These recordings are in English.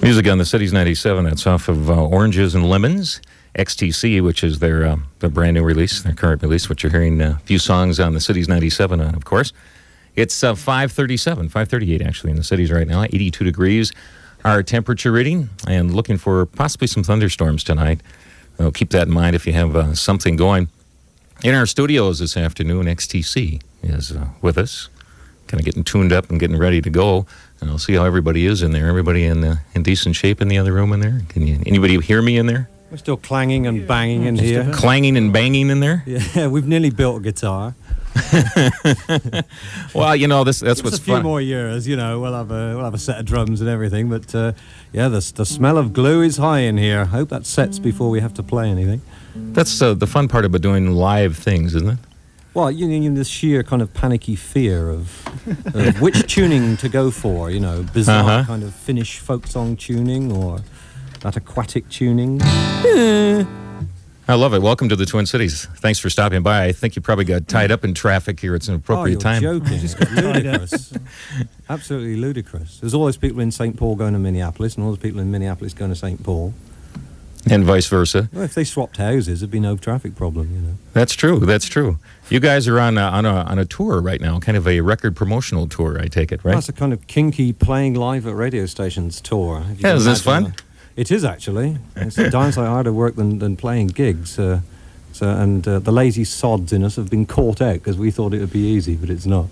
Music on the City's 97. That's off of Oranges and Lemons, XTC, which is their brand new release, their current release, which you're hearing a few songs on the City's 97 on, of course. It's 5:38 actually in the cities right now, 82 degrees. Our temperature reading, and looking for possibly some thunderstorms tonight. Keep that in mind if you have something going. In our studios this afternoon, XTC is with us, kind of getting tuned up and getting ready to go. And I'll see how everybody is in there. Everybody in decent shape in the other room in there? Anybody hear me in there? We're still clanging and banging in here. Clanging and banging in there? Yeah, we've nearly built a guitar. Well, that's what's fun. A few more years, we'll have a set of drums and everything. But the smell of glue is high in here. I hope that sets before we have to play anything. That's the fun part about doing live things, isn't it? Well, this sheer kind of panicky fear of which tuning to go for, bizarre kind of Finnish folk song tuning or that aquatic tuning. I love it. Welcome to the Twin Cities. Thanks for stopping by. I think you probably got tied up in traffic here. It's an appropriate time. You're joking. Just got ludicrous. Absolutely ludicrous. There's all those people in St. Paul going to Minneapolis and all those people in Minneapolis going to St. Paul. And vice versa. Well, if they swapped houses, there'd be no traffic problem, That's true. You guys are on a tour right now, kind of a record promotional tour, I take it, right? That's a kind of kinky playing live at radio stations tour. Yeah, is this fun? It is, actually. It's a darn sight harder work than playing gigs. The lazy sods in us have been caught out because we thought it would be easy, but it's not.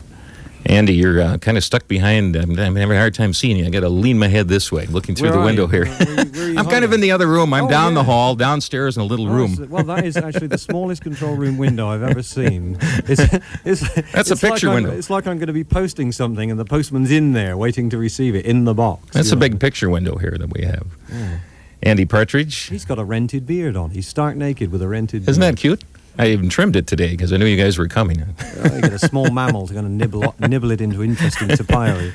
Andy, you're kind of stuck behind. I'm having a hard time seeing you. I got to lean my head this way, looking through the window here. Where I'm kind of in the other room. I'm down the hall, downstairs in a little room. Well, that is actually the smallest control room window I've ever seen. That's a picture window. It's like I'm going to be posting something and the postman's in there waiting to receive it in the box. That's a big picture window here that we have. Yeah. Andy Partridge. He's got a rented beard on. He's stark naked with a rented beard. Isn't that cute? I even trimmed it today because I knew you guys were coming. You get a small mammal to kind of nibble it into interesting topiary.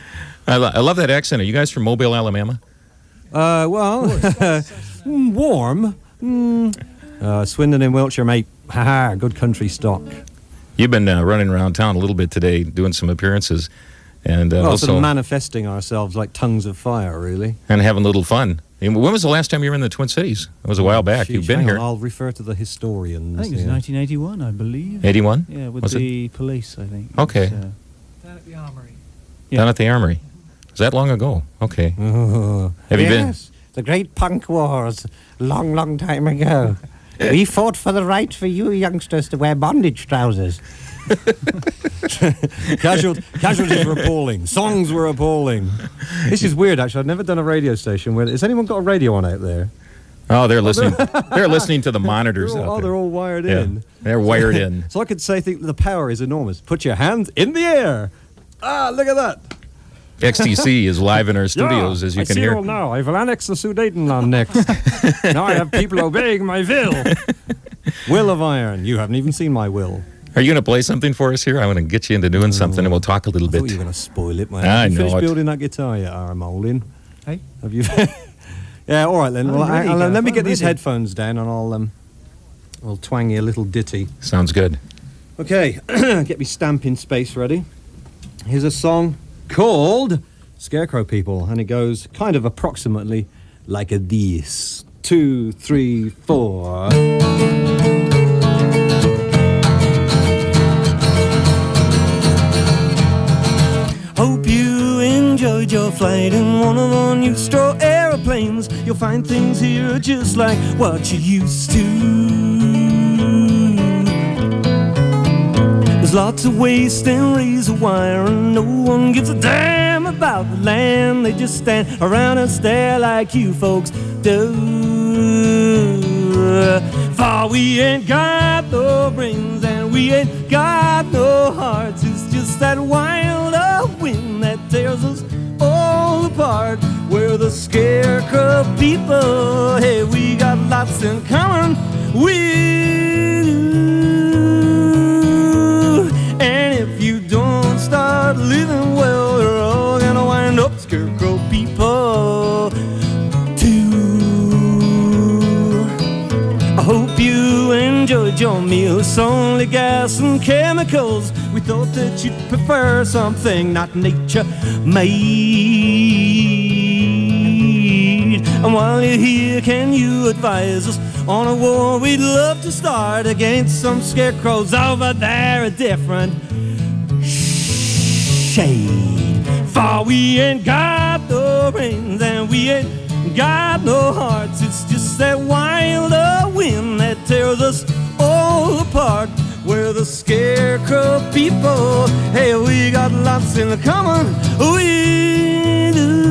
I love that accent. Are you guys from Mobile, Alabama? Warm. Swindon in Wiltshire, mate. Ha-ha, good country stock. You've been running around town a little bit today, doing some appearances. And also sort of manifesting ourselves like tongues of fire, really. And having a little fun. When was the last time you were in the Twin Cities? It was a while back. You've been here. I'll refer to the historians. I think it was 1981, I believe. 81? Yeah, with the police, I think. Okay. Down at the Armory. Yeah. Down at the Armory. Was that long ago? Okay. Have you been? Yes, the great punk wars, long, long time ago. We fought for the right for you youngsters to wear bondage trousers. Casualties were appalling. Songs were appalling. This is weird, actually. I've never done a radio station where... Has anyone got a radio on out there? Oh, they're listening. They're listening to the monitors out there. They're all wired in. They're wired in. So I could say the power is enormous. Put your hands in the air. Ah, look at that. XTC is live in our studios, as you can hear. I see now. I will annex the Sudetenland next. Now I have people obeying my will. Will of Iron. You haven't even seen my will. Are you going to play something for us here? I want to get you into doing something, and we'll talk a little bit. I thought you were going to spoil it, man. Have you know finished building that guitar yet, Moulding? Hey? Have you? Yeah, all right then. Well, let me get these headphones down, and I'll twang you a little ditty. Sounds good. Okay, get me stamping space ready. Here's a song called Scarecrow People, and it goes kind of approximately like this. 2, 3, 4. Hope you enjoyed your flight in one of our new straw aeroplanes. You'll find things here just like what you used to. There's lots of waste and razor wire, and no one gives a damn about the land. They just stand around and stare like you folks do. For we ain't got no brains and we ain't got no hearts. It's just that wild wind that tears us all apart. We're the Scarecrow People. Hey, we got lots in common with you. And if you don't start living well, you're all gonna wind up Scarecrow People too. I hope you enjoyed your meal. It's only gas and chemicals. We thought that you'd prefer something not nature made. And while you're here, can you advise us on a war we'd love to start against some scarecrows over there, a different shade? For we ain't got no brains and we ain't got no hearts. It's just that wild wind that tears us all apart. We're the Scarecrow People. Hey, we got lots in common. We do.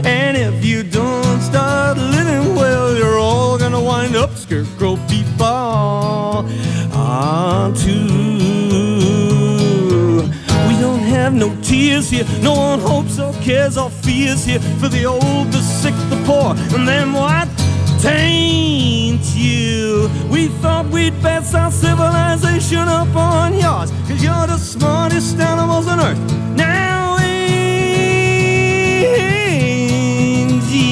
And if you don't start living well, you're all gonna wind up Scarecrow People. Too. We don't have no tears here, no one hopes or cares or fears here for the old, the sick, the poor, and them what taint you. We thought we'd bet our civilization up on yours, 'cause you're the smartest animals on earth. Now ain't you?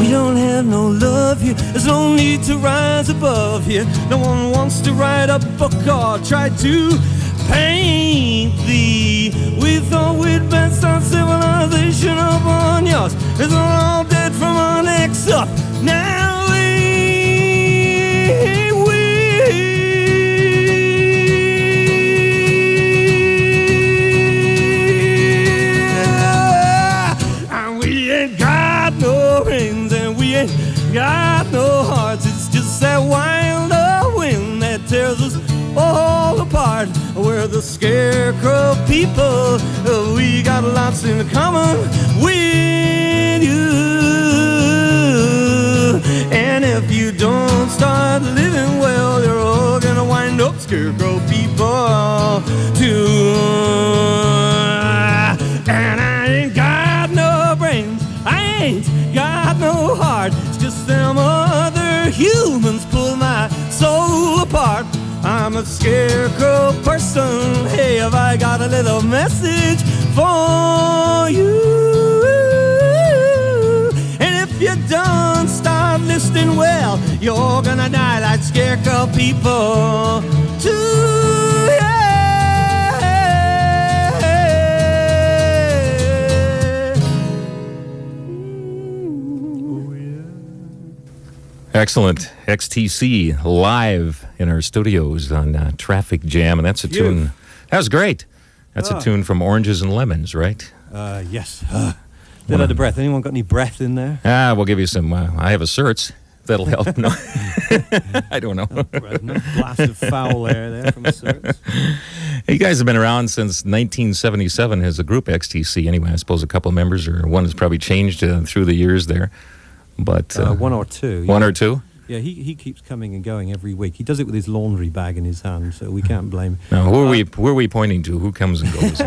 We don't have no love here, there's no need to rise above here. No one wants to write a book or try to paint thee. We thought we'd best our civilization up on yours, 'cause we're all dead from our necks up. Now we and we ain't got no brains and we ain't got no hearts. It's just that wild wind that tears us all apart. We're the Scarecrow People. We got lots in common with you. And if you don't start living well, you're all gonna wind up Scarecrow People too. And I ain't got no brains, I ain't got no heart. It's just them other humans pull my soul apart. I'm a scarecrow person. Hey, have I got a little message for you? And if you don't start listening well, you're gonna die like Scarecrow People too. Yeah. Excellent. XTC live in our studios on Traffic Jam, and that's a tune. That was great. That's a tune from Oranges and Lemons, right? Yes. Bit out of breath. Anyone got any breath in there? We'll give you some. I have a certs. That'll help. No, I don't know. Blast of foul air there from certs. You guys have been around since 1977 as a group, XTC. Anyway, I suppose a couple of members, or one has probably changed through the years there. But one or two. One or two? Yeah, he keeps coming and going every week. He does it with his laundry bag in his hand, so we can't blame him. Now, who are we pointing to? Who comes and goes?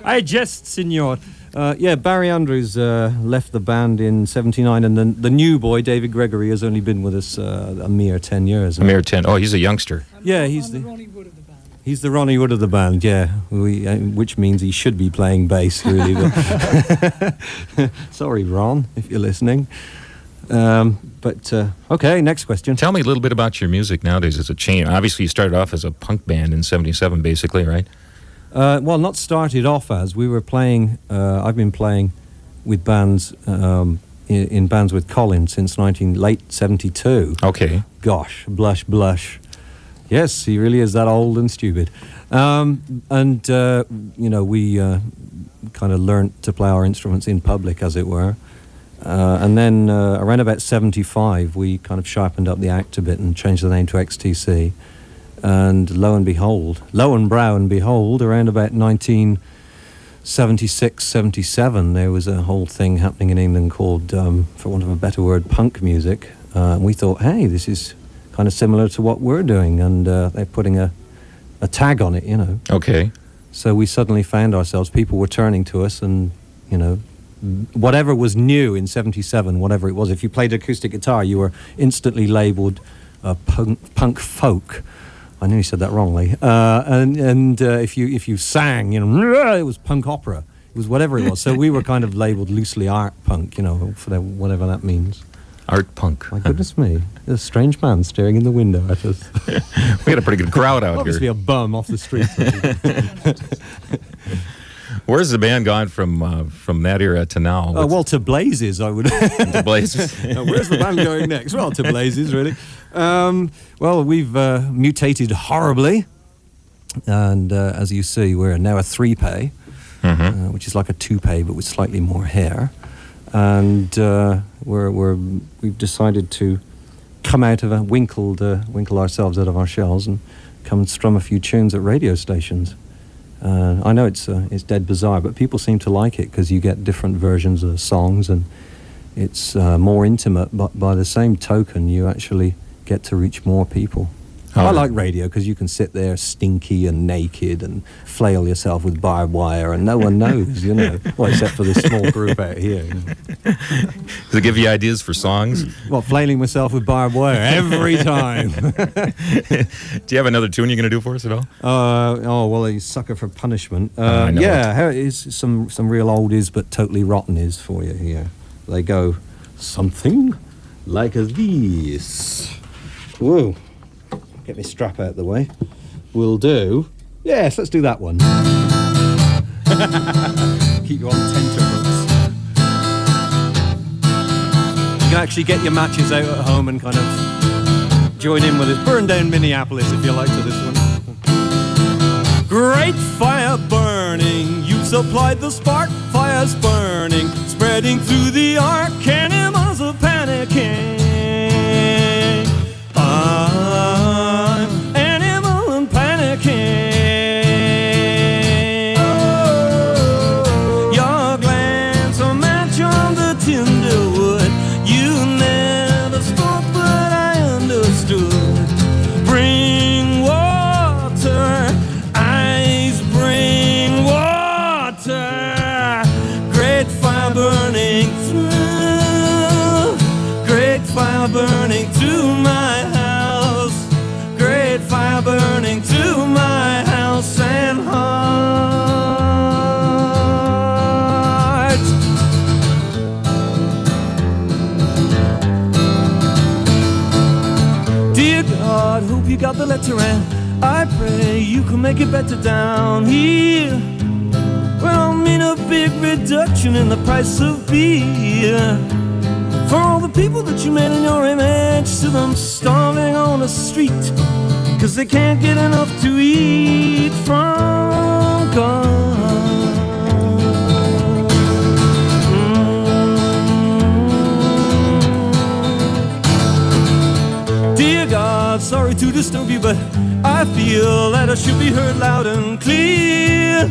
I jest, senor. Barry Andrews left the band in '79, and the new boy, David Gregory, has only been with us a mere 10 years. A mere 10. Oh, he's a youngster. Yeah, he's the Ronnie Wood of the band. He's the Ronnie Wood of the band, yeah. Which means he should be playing bass, really. But sorry, Ron, if you're listening. Okay, next question. Tell me a little bit about your music nowadays. It's a change. Obviously, you started off as a punk band in '77, basically, right? Well, not started off as. We were playing, I've been playing with bands, in bands with Colin since late '72. Okay. Gosh, blush. Yes, he really is that old and stupid. We kind of learnt to play our instruments in public, as it were. And then around about '75, we kind of sharpened up the act a bit and changed the name to XTC. And lo and behold, around about 1976, 77, there was a whole thing happening in England called, for want of a better word, punk music. And we thought, hey, this is kind of similar to what we're doing. And they're putting a tag on it, you know. Okay. So we suddenly found ourselves, people were turning to us and, you know, whatever was new in '77, whatever it was, if you played acoustic guitar, you were instantly labelled punk folk. I nearly said that wrongly. And if you sang, you know, it was punk opera. It was whatever it was. So we were kind of labelled loosely art punk, you know, for whatever that means. Art punk. My goodness me. There's a strange man staring in the window at us. We had a pretty good crowd out Obviously here. a bum off the street. Where's the band gone from that era to now? Well, to Blazes, I would. The Blazes. Where's the band going next? Well, to Blazes, really. Well, we've mutated horribly. And as you see, we're now a 3-pay, which is like a 2-pay, but with slightly more hair. And we've decided to come out of winkle ourselves out of our shells and come and strum a few tunes at radio stations. I know it's dead bizarre, but people seem to like it because you get different versions of the songs and it's more intimate. But by the same token, you actually get to reach more people. I like radio because you can sit there stinky and naked and flail yourself with barbed wire and no one knows, you know. Well, except for this small group out here. You know. Does it give you ideas for songs? Well, flailing myself with barbed wire every time. Do you have another tune you're going to do for us at all? Well, you sucker for punishment. I know yeah, here's some real oldies but totally rotten is for you here. They go something like this. Whoa. Get my strap out of the way. We'll do... Yes, let's do that one. Keep you on tenterhooks. You can actually get your matches out at home and kind of join in with us. Burn down Minneapolis if you like to this one. Great fire burning, you supplied the spark. Fire's burning, spreading through the arc. Animals are panicking. Animal and panicking. Your glance a match on the tinder wood. You never spoke, but I understood. Bring water, eyes bring water. Great fire burning through. Great fire burning through my house. Great fire burning through my house and heart. Dear God, hope you got the letter and I pray you can make it better down here. Well, I mean a big reduction in the price of beer. For all the people that you made in your image, to them starving on the street, 'cause they can't get enough to eat from God. Dear God, sorry to disturb you, but I feel that I should be heard loud and clear.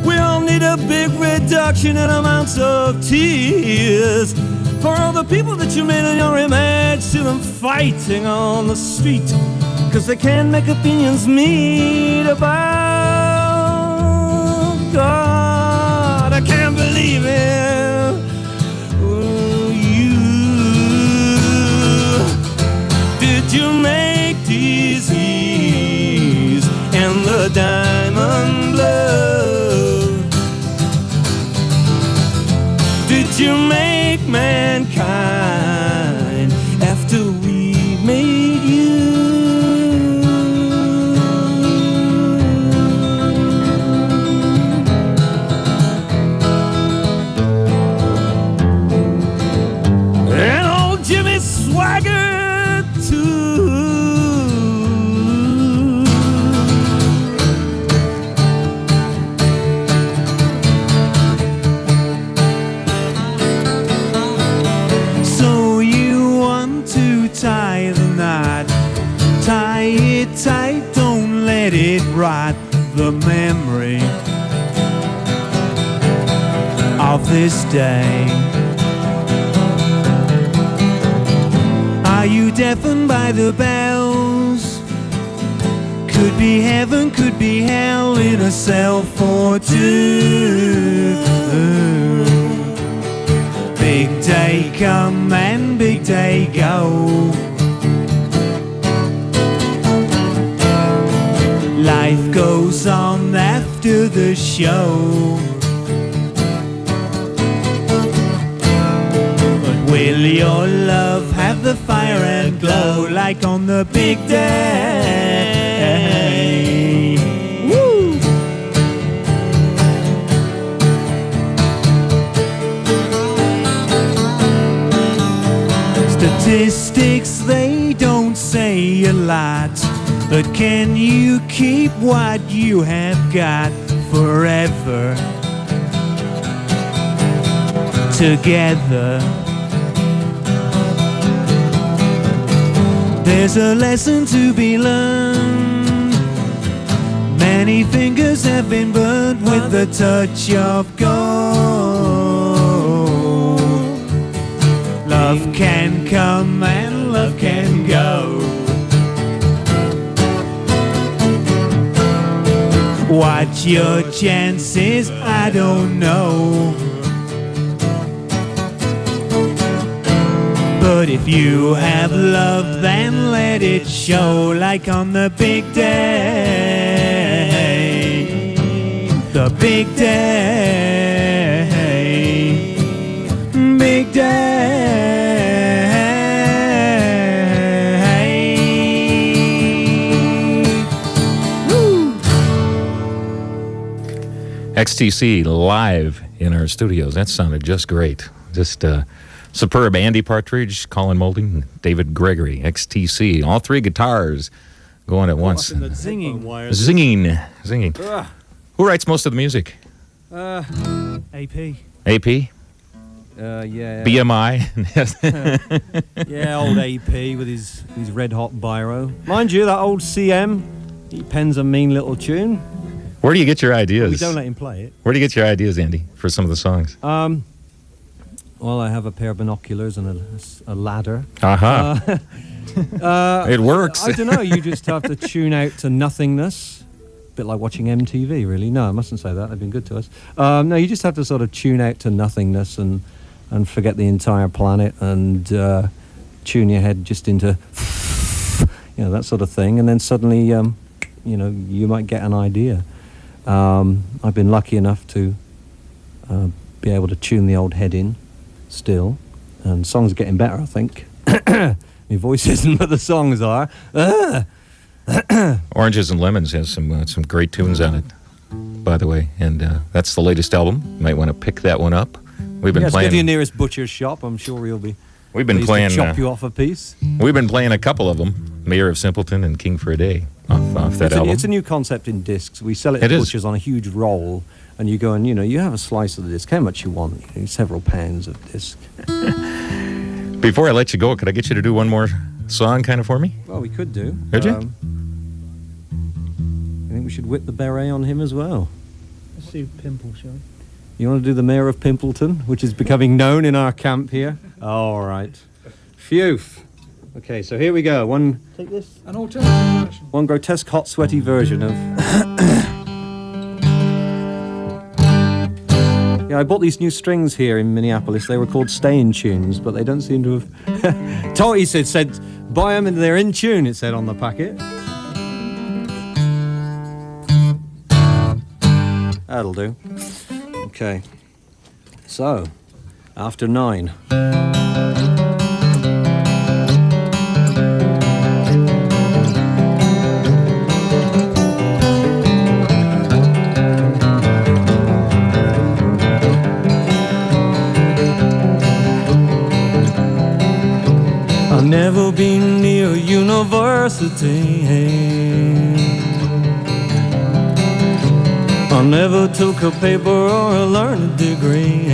We all need a big reduction in amounts of tears. For all the people that you made in your image, see them fighting on the street, 'cause they can't make opinions meet about God. I can't believe it. Oh, did you make disease and the diamond blood? Did you make mankind after we made you? And old Jimmy Swagger too. Tie the knot, tie it tight, don't let it rot. The memory of this day. Are you deafened by the bells? Could be heaven, could be hell in a cell for two. Big day come and big day go. Life goes on after the show. But will your love the fire and glow like on the big day. Woo! Statistics, they don't say a lot, but can you keep what you have got forever together? There's a lesson to be learned. Many fingers have been burned with the touch of gold. Love can come and love can go. What's your chances? I don't know. But if you have love, then let it show like on the big day. The big day. Big day. Woo! XTC live in our studios. That sounded just great. Just superb. Andy Partridge, Colin Moulding, David Gregory, XTC. All three guitars going at once. Zinging. Zinging. Who writes most of the music? AP. AP? Yeah. BMI? Yeah, old AP with his red hot biro. Mind you, that old CM, he pens a mean little tune. Where do you get your ideas? We don't let him play it. Where do you get your ideas, Andy, for some of the songs? Well, I have a pair of binoculars and a ladder. Aha. It works. I don't know. You just have to tune out to nothingness. A bit like watching MTV, really. No, I mustn't say that. They've been good to us. No, you just have to sort of tune out to nothingness and forget the entire planet and tune your head just into, that sort of thing. And then suddenly, you might get an idea. I've been lucky enough to be able to tune the old head in still, and songs are getting better, I think. My voice isn't, but the songs are. Oranges and Lemons has some great tunes on it, by the way, and that's the latest album. You might want to pick that one up. We've been playing. Go to your nearest butcher's shop. I'm sure he'll be. We've been pleased playing. to chop you off a piece. We've been playing a couple of them. Mayor of Simpleton and King for a Day off that album. It's a new concept in discs. We sell it to butchers on a huge roll, and you go and you have a slice of the disc, how much you want, several pounds of disc. Before I let you go, could I get you to do one more song kind of for me? Well, we could do. Could you? I think we should whip the beret on him as well. Let's do Pimple, shall we? You want to do the Mayor of Simpleton, which is becoming known in our camp here? All right. Phew. Okay, so here we go. Take this. An alternative version. One grotesque, hot, sweaty version of... Yeah, I bought these new strings here in Minneapolis. They were called stay-in tunes, but they don't seem to have... Totty said, buy them and they're in tune, it said on the packet. That'll do. Okay. So, after 9. I've never been near a university. I never took a paper or learned a degree.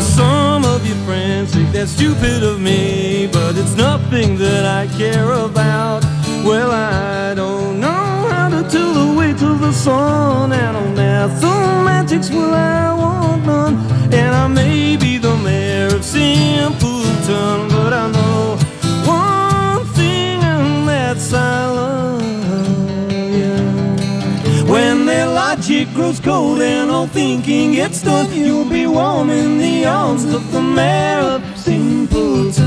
Some of your friends think that's stupid of me, but it's nothing that I care about. Well, I don't know how to tell the way to the sun, and on mathematics, well, I want none. And I may be the mayor of Simpleton, but I know one thing, and that's I love you. When their logic grows cold and all thinking gets done, you'll be warm in the arms of the mayor of Simpleton.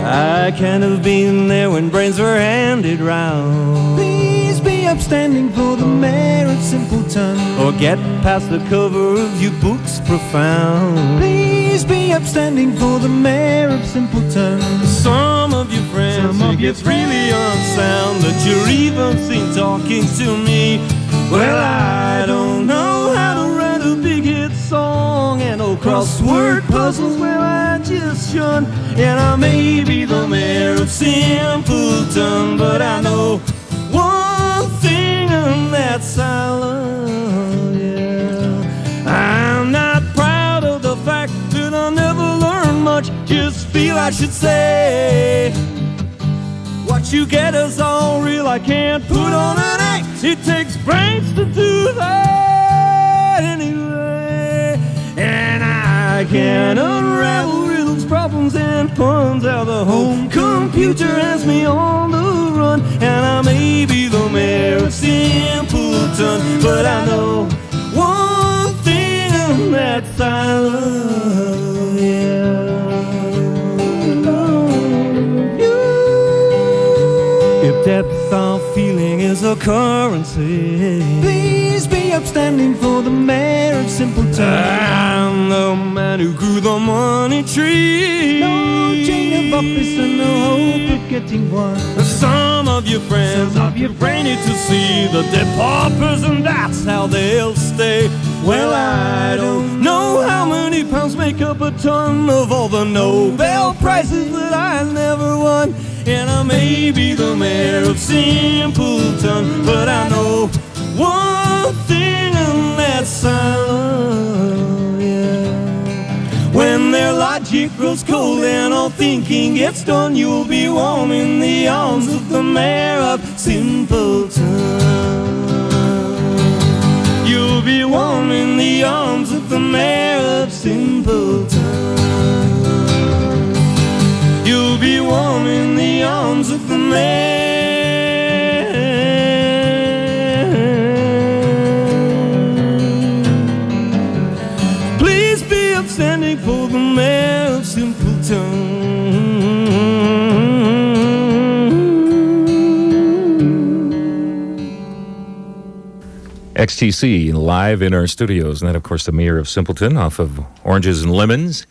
I can't have been there when brains were handed round. Please be upstanding for the Mayor of Simpleton. Or get past the cover of your books profound. Please be upstanding for the Mayor of Simpleton. Some of your friends think it's really unsound that you're even seen talking to me. Well, I don't know how to write a big hit song, and no crossword puzzles where I just shun. And I may be the Mayor of Simpleton, but I know one thing, and that's I love you. I'm not proud of the fact that I never learned much, just feel I should say what you get is all real. I can't put on an act, it takes brains to do that anyway. And I can unravel riddles, problems, and puns how the home computer has me on the run. And I may be the Mayor of Simpleton, but I know one thing, and that's I love you. If depth of feeling is a currency, Please be upstanding for the Mayor of Simpleton. I'm the man who grew the money tree. No chain of office and no hope of getting one. Some of your friends are brainy to see the dead paupers, and that's how they'll stay. Well, I don't know how many pounds make up a ton of all the Nobel Prizes that I never won. And I may be the Mayor of Simpleton, but I know one thing, and that's I love you. When their logic grows cold and all thinking gets done, you'll be warm in the arms of the Mayor of Simpleton. You'll be warm in the arms of the Mayor of Simpleton. You'll be warm in the arms of the Mayor. Please be upstanding for the Mayor of Simpleton. XTC live in our studios, and that, of course, the Mayor of Simpleton off of Oranges and Lemons.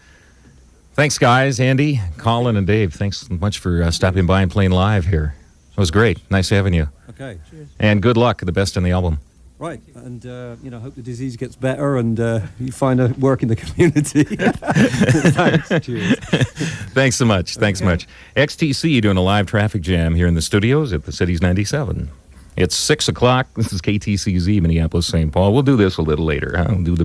Thanks, guys. Andy, Colin, and Dave, thanks much for stopping by and playing live here. It was great. Nice having you. Okay. Cheers. And good luck. The best in the album. Right, and hope the disease gets better and you find a work in the community. Thanks. Cheers. Thanks so much. Thanks so much. XTC doing a live traffic jam here in the studios at the City's 97. It's 6 o'clock. This is KTCZ, Minneapolis, St. Paul. We'll do this a little later. We'll do the